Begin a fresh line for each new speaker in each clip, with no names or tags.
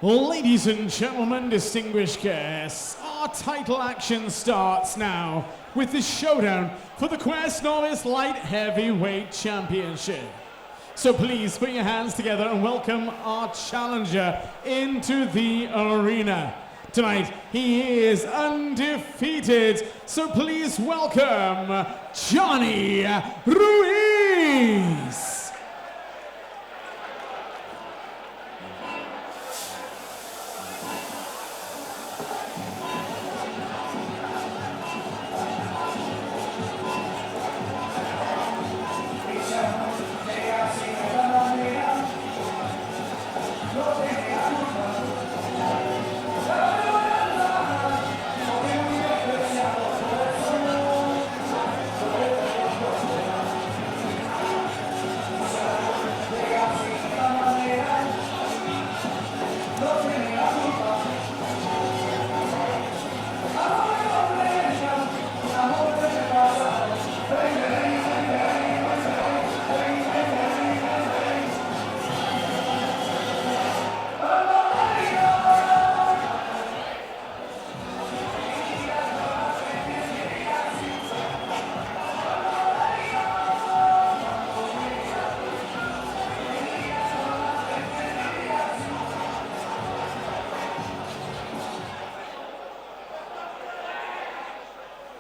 Ladies and gentlemen, distinguished guests, our title action starts now with the showdown for the Quest Novice Light Heavyweight Championship. So please put your hands together and welcome our challenger into the arena. Tonight, he is undefeated, so please welcome Jonny Ruiz.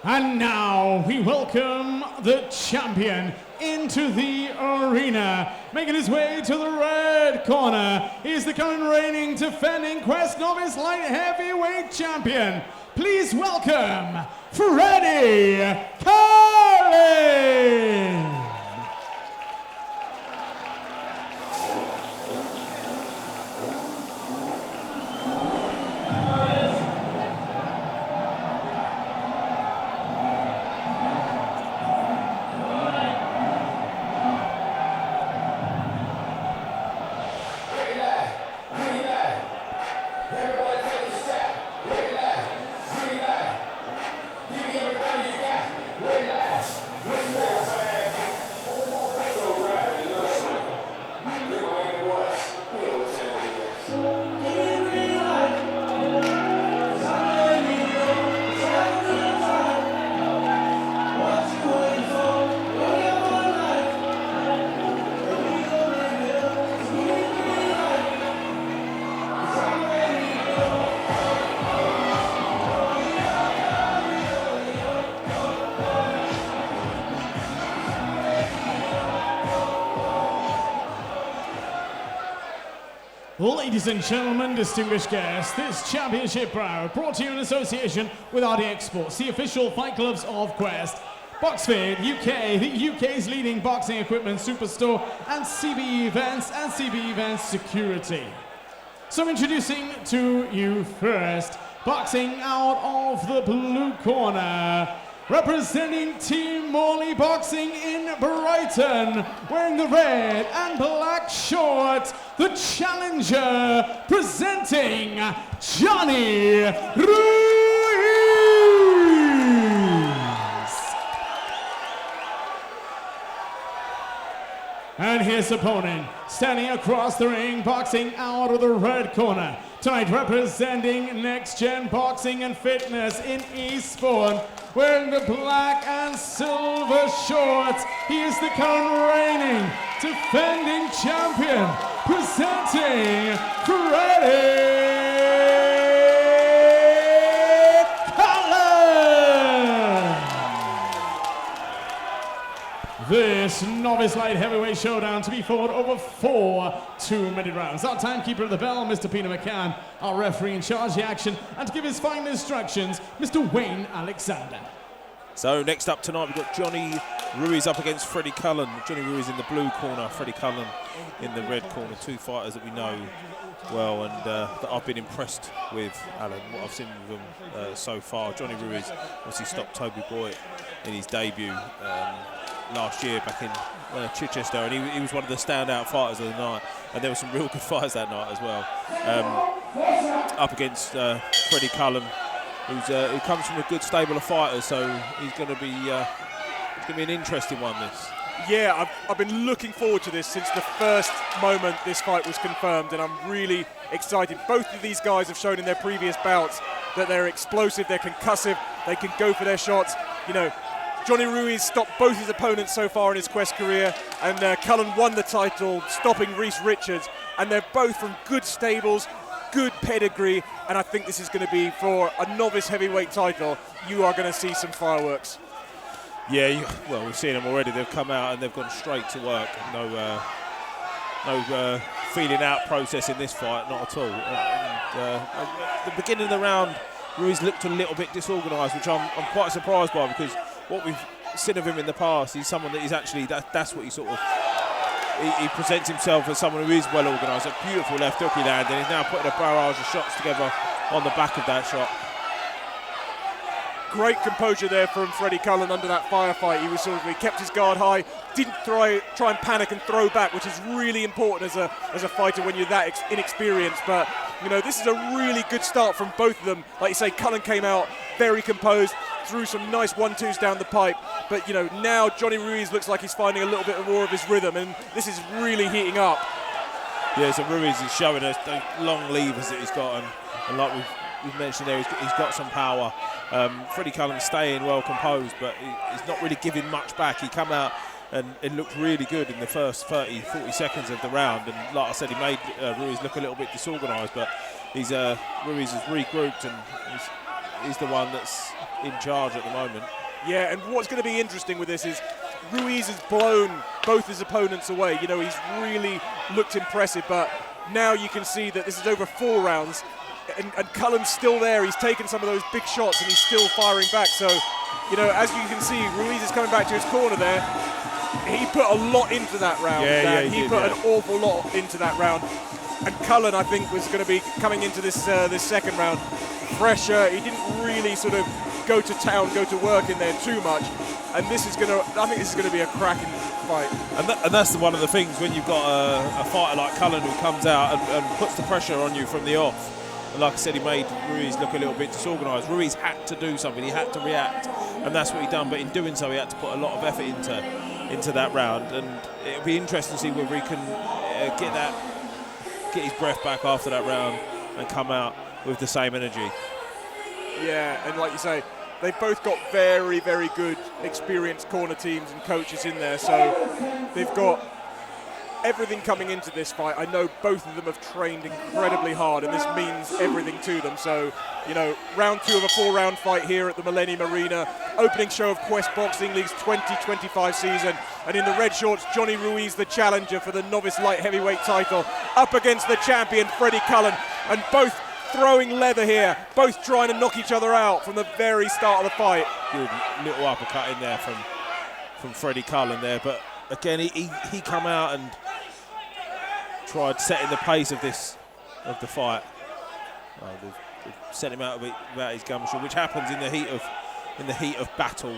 And now we welcome the champion into the arena. Making his way to the red corner, he's the current reigning defending Quest Novice Light Heavyweight Champion. Please welcome Freddie Cullen. Ladies and gentlemen, distinguished guests, this championship bout brought to you in association with RDX Sports, the official fight clubs of Quest, Boxfit UK, the UK's leading boxing equipment superstore, and CB Events Security. So introducing to you first, boxing out of the blue corner, representing Team Morley Boxing in Brighton, wearing the red and black shorts, the challenger, presenting Jonny Ruiz. And his opponent, standing across the ring, boxing out of the red corner, tonight representing Next Gen Boxing and Fitness in Eastbourne, wearing the black and silver shorts, he is the current reigning defending champion, presenting Freddie Cullen. This novice light heavyweight showdown to be fought over 4 two-minute rounds. Our timekeeper at the bell, Mr. Peter McCann, our referee in charge of the action, and to give his final instructions, Mr. Wayne Alexander.
So next up tonight, we've got Jonny Ruiz up against Freddie Cullen. Jonny Ruiz in the blue corner, Freddie Cullen in the red corner. Two fighters that we know well and that I've been impressed with, Alan, what I've seen with them so far. Jonny Ruiz obviously stopped Toby Boy in his debut last year back in Chichester, and he was one of the standout fighters of the night, and there were some real good fights that night as well. Up against Freddie Cullen, who comes from a good stable of fighters, so he's going to be an interesting one. This.
Yeah, I've been looking forward to this since the first moment this fight was confirmed, and I'm really excited. Both of these guys have shown in their previous bouts that they're explosive, they're concussive, they can go for their shots. You know, Jonny Ruiz stopped both his opponents so far in his Quest career, and Cullen won the title, stopping Reece Richards, and they're both from good stables, good pedigree, and I think this is going to be, for a novice heavyweight title, you are going to see some fireworks.
Yeah, well, we've seen them already. They've come out and they've gone straight to work. No feeling out process in this fight, not at all. At the beginning of the round, Ruiz looked a little bit disorganised, which I'm quite surprised by, because what we've seen of him in the past, he's someone that is actually, that's what he sort of, he presents himself as someone who is well organised. A beautiful left hook he landed, and he's now putting a barrage of shots together on the back of that shot.
Great composure there from Freddie Cullen under that firefight. He kept his guard high, didn't try and panic and throw back, which is really important as a fighter when you're that inexperienced. But you know, this is a really good start from both of them. Like you say, Cullen came out very composed, threw some nice 1-2s down the pipe. But you know, now Jonny Ruiz looks like he's finding a little bit more of his rhythm, and this is really heating up. Yeah,
so Ruiz is showing us the long levers that he's got, and like we've mentioned there, he's got some power. Freddie Cullen staying well composed, but he's not really giving much back. He come out and it looked really good in the first 30-40 seconds of the round, and like I said, he made Ruiz look a little bit disorganised, but Ruiz has regrouped, and he's the one that's in charge at the moment.
Yeah, and what's going to be interesting with this is Ruiz has blown both his opponents away. You know, he's really looked impressive, but now you can see that this is over 4 rounds. And Cullen's still there. He's taken some of those big shots and he's still firing back. So, you know, as you can see, Ruiz is coming back to his corner there. He put a lot into that round. He put an awful lot into that round. And Cullen, I think, was going to be coming into this second round fresher. He didn't really sort of go to town, go to work in there too much. And I think this is going to be a cracking fight.
And that's one of the things when you've got a fighter like Cullen who comes out and puts the pressure on you from the off. And like I said, he made Ruiz look a little bit disorganised. Ruiz had to do something, he had to react, and that's what he done. But in doing so, he had to put a lot of effort into that round, and it'll be interesting to see whether he can get his breath back after that round and come out with the same energy.
Yeah, and like you say, they've both got very, very good experienced corner teams and coaches in there, so they've got everything coming into this fight. I know both of them have trained incredibly hard, and this means everything to them. So, you know, round 2 of a 4-round fight here at the Millennium Arena, opening show of Quest Boxing League's 2025 season. And in the red shorts, Jonny Ruiz, the challenger for the novice light heavyweight title, up against the champion, Freddie Cullen, and both throwing leather here, both trying to knock each other out from the very start of the fight.
Good little uppercut in there from Freddie Cullen there, but again, he come out and tried setting the pace of the fight. They've set him out a bit without his gumshoe, which happens in the heat of battle.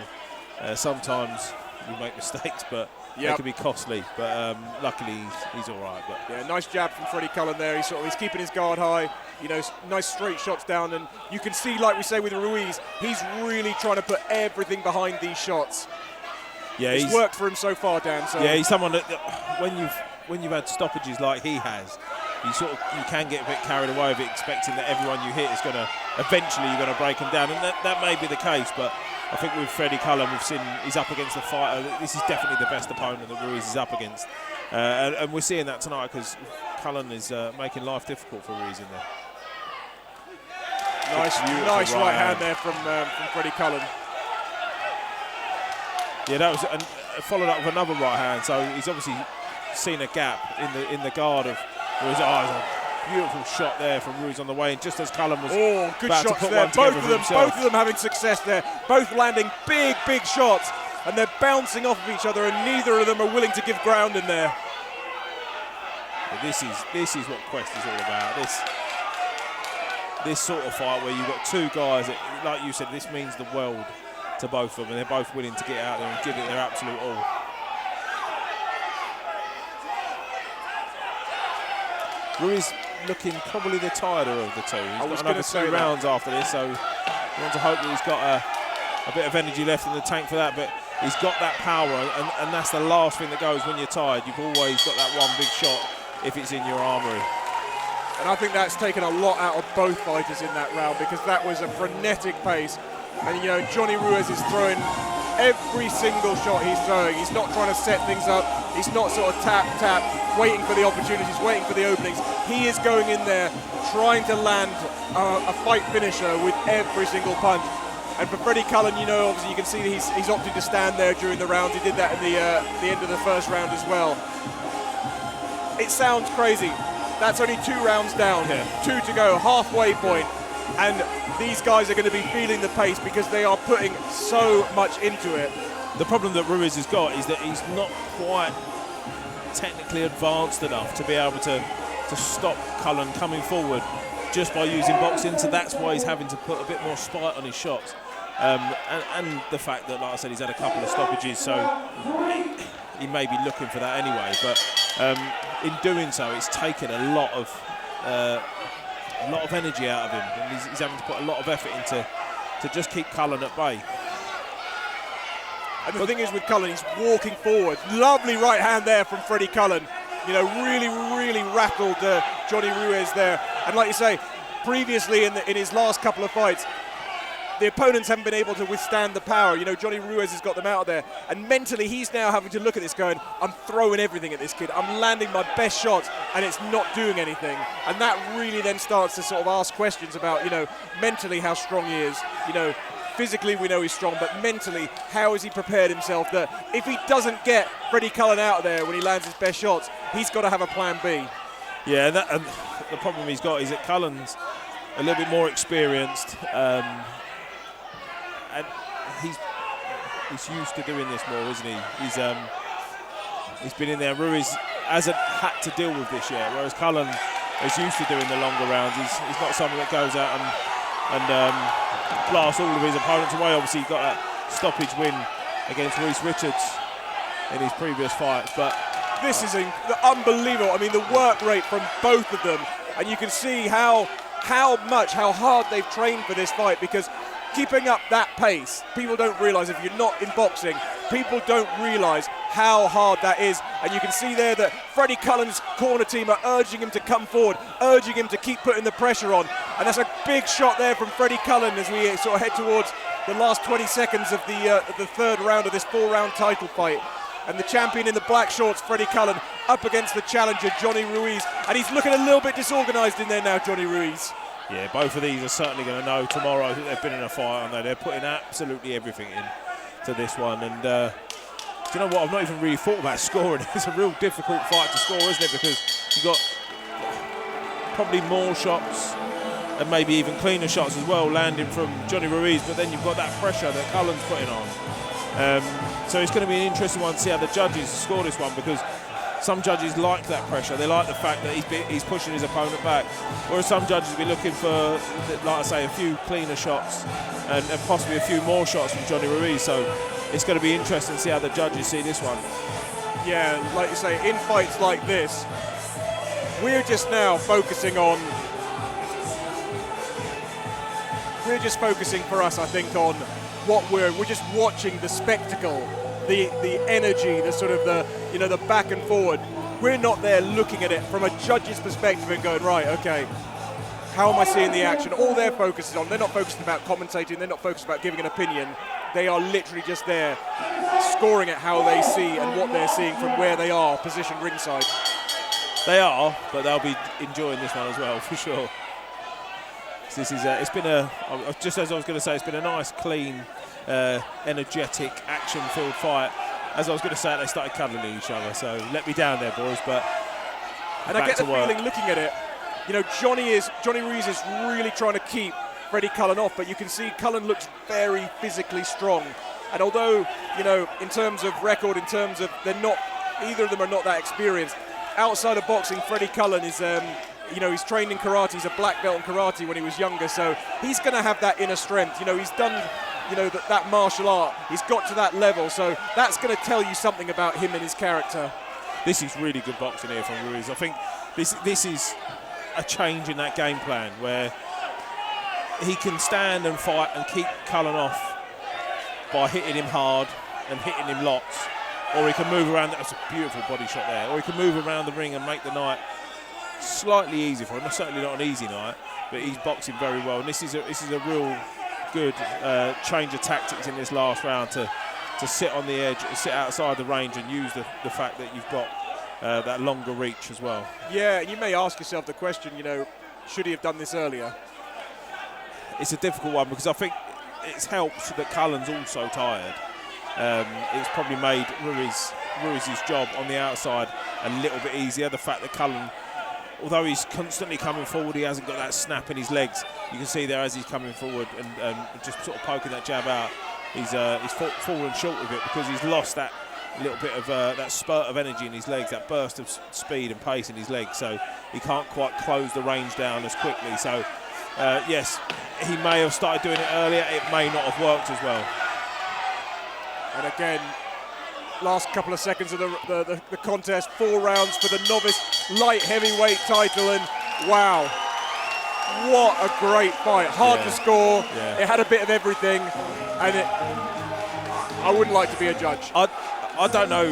Sometimes we make mistakes, but they can be costly. But luckily he's all right. But
yeah, nice jab from Freddie Cullen there. He's keeping his guard high. You know, nice straight shots down, and you can see, like we say with Ruiz, he's really trying to put everything behind these shots. Yeah, it's worked for him so far, Dan. So.
Yeah, he's someone that when you've had stoppages like he has, you can get a bit carried away with it, expecting that everyone you hit is going to eventually you're going to break him down, and that may be the case. But I think with Freddie Cullen, we've seen he's up against a fighter. This is definitely the best opponent that Ruiz is up against, and we're seeing that tonight because Cullen is making life difficult for Ruiz in there.
Nice right hand there from Freddie Cullen.
Yeah, that was followed up with another right hand. So he's obviously seen a gap in the guard of Ruiz. A beautiful shot there from Ruiz on the way, and just as Cullen was
good
about
shots
to put
there.
one together
Both of them having success there. Both landing big shots, and they're bouncing off of each other, and neither of them are willing to give ground in there.
But this is what Quest is all about. This sort of fight where you've got two guys that, like you said, this means the world to both of them, and they're both willing to get out there and give it their absolute all. Ruiz looking probably the tireder of the two. He's got another 2 rounds after this, so you want to hope that he's got a bit of energy left in the tank for that. But he's got that power, and that's the last thing that goes when you're tired. You've always got that one big shot if it's in your armoury.
And I think that's taken a lot out of both fighters in that round, because that was a frenetic pace. And, you know, Jonny Ruiz is throwing every single shot he's throwing. He's not trying to set things up. He's not sort of tap, waiting for the opportunities, waiting for the openings. He is going in there, trying to land a fight finisher with every single punch. And for Freddie Cullen, you know, obviously you can see that he's opted to stand there during the rounds. He did that at the end of the first round as well. It sounds crazy. That's only 2 rounds down, 2 to go, halfway point. And these guys are going to be feeling the pace because they are putting so much into it.
The problem that Ruiz has got is that he's not quite technically advanced enough to be able to stop Cullen coming forward just by using boxing. So that's why he's having to put a bit more spite on his shots. And the fact that, like I said, he's had a couple of stoppages, so he may be looking for that anyway. But in doing so, it's taken a lot of energy out of him, and he's having to put a lot of effort into to just keep Cullen at bay.
And the thing is with Cullen, he's walking forward. Lovely right hand there from Freddie Cullen. You know, really rattled Jonny Ruiz there. And like you say, previously in his last couple of fights, the opponents haven't been able to withstand the power. You know, Jonny Ruiz has got them out there. And mentally, he's now having to look at this going, I'm throwing everything at this kid. I'm landing my best shots, and it's not doing anything. And that really then starts to sort of ask questions about, you know, mentally how strong he is. You know, physically we know he's strong, but mentally, how has he prepared himself that if he doesn't get Freddie Cullen out of there when he lands his best shots, he's got to have a plan B.
Yeah, and the problem he's got is that Cullen's a little bit more experienced, and he's used to doing this more, isn't he? He's been in there. Ruiz hasn't had to deal with this yet, whereas Cullen is used to doing the longer rounds. He's not someone that goes out and blast all of his opponents away. Obviously, he got that stoppage win against Reece Richards in his previous fight. But
this is unbelievable. I mean, the work rate from both of them, and you can see how hard they've trained for this fight, because keeping up that pace, people don't realise, if you're not in boxing, people don't realise how hard that is. And you can see there that Freddie Cullen's corner team are urging him to come forward, urging him to keep putting the pressure on. And that's a big shot there from Freddie Cullen as we sort of head towards the last 20 seconds of the third round of this 4-round title fight. And the champion in the black shorts, Freddie Cullen, up against the challenger, Jonny Ruiz. And he's looking a little bit disorganised in there now, Jonny Ruiz.
Yeah, both of these are certainly going to know tomorrow that they've been in a fight, aren't they? They're putting absolutely everything into this one. And do you know what? I've not even really thought about scoring. It's a real difficult fight to score, isn't it? Because you've got probably more shots and maybe even cleaner shots as well landing from Jonny Ruiz, but then you've got that pressure that Cullen's putting on. So it's going to be an interesting one to see how the judges score this one, because some judges like that pressure. They like the fact that he's pushing his opponent back. Whereas some judges will be looking for, like I say, a few cleaner shots and possibly a few more shots from Jonny Ruiz. So it's going to be interesting to see how the judges see this one.
Yeah, like you say, in fights like this, we're just focusing for us, I think, on what we're just watching the spectacle, the energy, the sort of the back and forward. We're not there looking at it from a judge's perspective and going, right, okay, how am I seeing the action? All their focus is on, they're not focused about commentating, they're not focused about giving an opinion. They are literally just there scoring at how they see and what they're seeing from where they are positioned ringside.
They are, but they'll be enjoying this one as well, for sure. This is it's been just as I was going to say, it's been a nice, clean, energetic, action-filled fight. As I was going to say, they started cuddling each other, so let me down there, boys. But
and I get the feeling, looking at it, you know, Jonny Ruiz is really trying to keep Freddie Cullen off, but you can see Cullen looks very physically strong. And although, you know, in terms of record, in terms of either of them are not that experienced. Outside of boxing, Freddie Cullen is, you know, he's trained in karate. He's a black belt in karate when he was younger, so he's going to have that inner strength. You know, he's done, you know, that martial art. He's got to that level, so that's going to tell you something about him and his character.
This is really good boxing here from Ruiz. I think this is a change in that game plan where he can stand and fight and keep Cullen off by hitting him hard and hitting him lots, or he can move around. That's a beautiful body shot there. Or he can move around the ring and make the night slightly easy for him. Certainly not an easy night, but he's boxing very well. And this is a real good change of tactics in this last round to sit on the edge, sit outside the range, and use the fact that you've got that longer reach as well.
Yeah, you may ask yourself the question, you know, should he have done this earlier?
It's a difficult one because I think it's helped that Cullen's also tired. It's probably made Ruiz's job on the outside a little bit easier. The fact that Cullen, although he's constantly coming forward, he hasn't got that snap in his legs. You can see there as he's coming forward and just sort of poking that jab out, he's fallen short of it because he's lost that little bit of that spurt of energy in his legs, that burst of speed and pace in his legs, so he can't quite close the range down as quickly. So yes, he may have started doing it earlier, it may not have worked as well.
And again, last couple of seconds of the contest, 4 rounds for the novice light heavyweight title, and wow, what a great fight. Hard to score, it had a bit of everything, and I wouldn't like to be a judge.
I don't know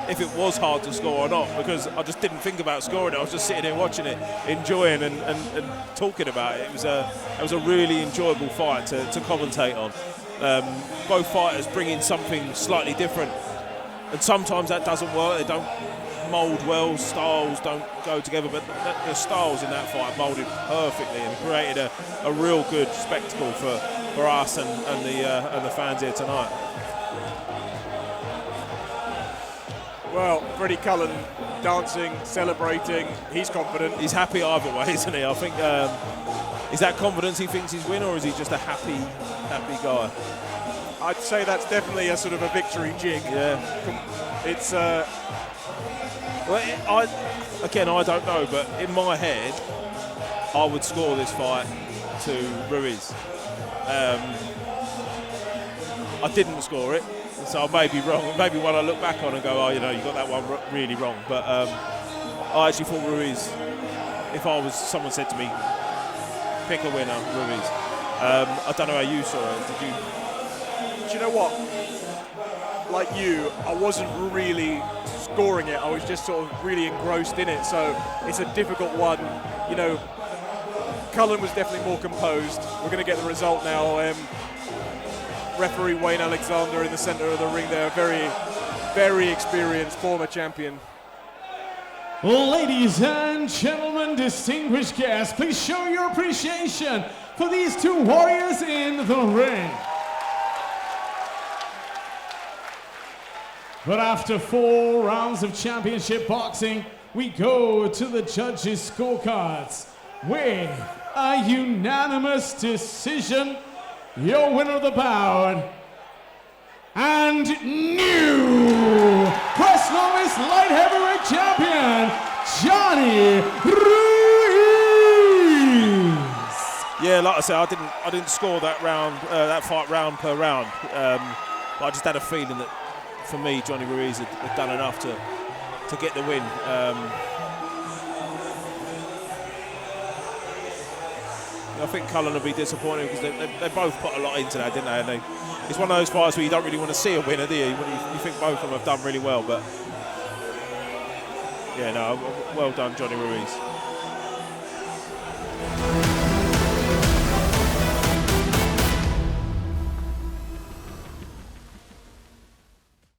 if it was hard to score or not, because I just didn't think about scoring it. I was just sitting there watching it, enjoying and talking about it. It was a really enjoyable fight to commentate on. Both fighters bring in something slightly different, and sometimes that doesn't work. They don't mould well, styles don't go together, but the styles in that fight moulded perfectly and created a real good spectacle for us and the fans here tonight.
Well, Freddie Cullen dancing, celebrating, he's confident.
He's happy either way, isn't he? I think, is that confidence he thinks he's win, or is he just a happy guy?
I'd say that's definitely a sort of a victory jig.
Yeah.
It's...
well, I don't know, but in my head, I would score this fight to Ruiz. I didn't score it, so I may be wrong. Maybe when I look back on and go, oh, you know, you got that one really wrong. But I actually thought Ruiz, if someone said to me, pick a winner, Ruiz. I don't know how you saw it. Did you?
Do you know what? Like you, I wasn't really scoring it. I was just sort of really engrossed in it. So it's a difficult one. You know, Cullen was definitely more composed. We're going to get the result now. Referee Wayne Alexander in the centre of the ring there, very, very experienced former champion.
Ladies and gentlemen, distinguished guests, please show your appreciation for these two warriors in the ring. But after 4 rounds of championship boxing, we go to the judges' scorecards with a unanimous decision. Your winner of the bout and new Press Novice Light Heavyweight Champion, Jonny Ruiz.
Yeah, like I said, I didn't score that round, that fight round per round, but I just had a feeling that for me, Jonny Ruiz had done enough to get the win. I think Cullen will be disappointed because they both put a lot into that, didn't they? And it's one of those fights where you don't really want to see a winner, do you? You think both of them have done really well, but yeah, no, well done, Jonny Ruiz.